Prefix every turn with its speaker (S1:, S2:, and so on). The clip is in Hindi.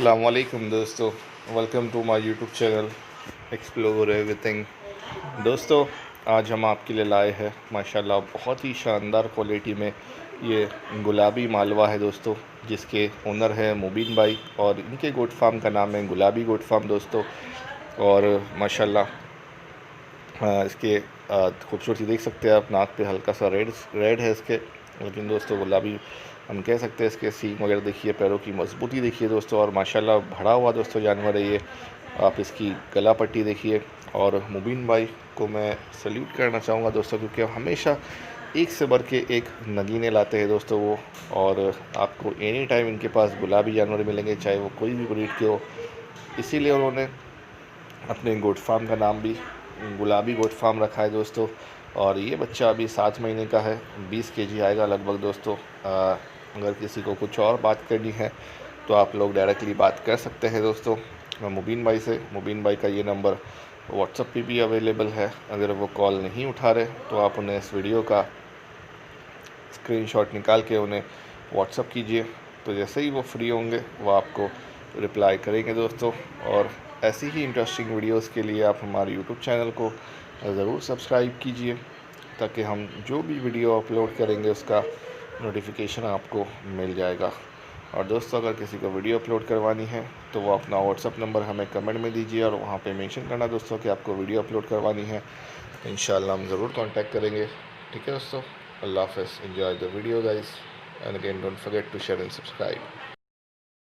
S1: अस्सलाम वालेकुम दोस्तों, welcome to my YouTube channel explore everything. दोस्तों, आज हम आपके लिए लाए हैं माशाल्लाह बहुत ही शानदार क्वालिटी में ये गुलाबी मालवा है दोस्तों, जिसके ओनर है मुबीन भाई और इनके गोट फार्म का नाम है गुलाबी गोट फार्म दोस्तों। और माशाल्लाह इसके खूबसूरती देख सकते हैं आप, नाक पे हल्का सा रेड है इसके, लेकिन दोस्तों गुलाबी हम कह सकते हैं। इसके सींग वगैरह देखिए, पैरों की मजबूती देखिए दोस्तों, और माशाल्लाह भरा हुआ दोस्तों जानवर है ये। आप इसकी गला पट्टी देखिए। और मुबीन भाई को मैं सल्यूट करना चाहूँगा दोस्तों, क्योंकि हमेशा एक से बढ़ के एक नगीने लाते हैं दोस्तों वो। और आपको एनी टाइम इनके पास गुलाबी जानवर मिलेंगे, चाहे वो कोई भी ब्रीड के हो। इसीलिए उन्होंने अपने गोट फार्म का नाम भी गुलाबी गोट फार्म रखा है दोस्तों। और ये बच्चा अभी 7 महीने का है, 20 केजी आएगा लगभग दोस्तों। अगर किसी को कुछ और बात करनी है तो आप लोग डायरेक्टली बात कर सकते हैं दोस्तों मुबीन भाई से। मुबीन भाई का ये नंबर व्हाट्सएप पे भी अवेलेबल है। अगर वो कॉल नहीं उठा रहे तो आप उन्हें इस वीडियो का स्क्रीनशॉट निकाल के उन्हें व्हाट्सएप कीजिए, तो जैसे ही वो फ्री होंगे वो आपको रिप्लाई करेंगे दोस्तों। और ऐसी ही इंटरेस्टिंग वीडियोस के लिए आप हमारे यूट्यूब चैनल को ज़रूर सब्सक्राइब कीजिए, ताकि हम जो भी वीडियो अपलोड करेंगे उसका नोटिफिकेशन आपको मिल जाएगा। और दोस्तों, अगर किसी को वीडियो अपलोड करवानी है तो वो अपना व्हाट्सअप नंबर हमें कमेंट में दीजिए, और वहाँ पे मेंशन करना दोस्तों कि आपको वीडियो अपलोड करवानी है। इंशाल्लाह हम ज़रूर कांटेक्ट करेंगे। ठीक है दोस्तों, अल्लाह हाफ़िज़, enjoy the video guys, and again don't forget to share and subscribe.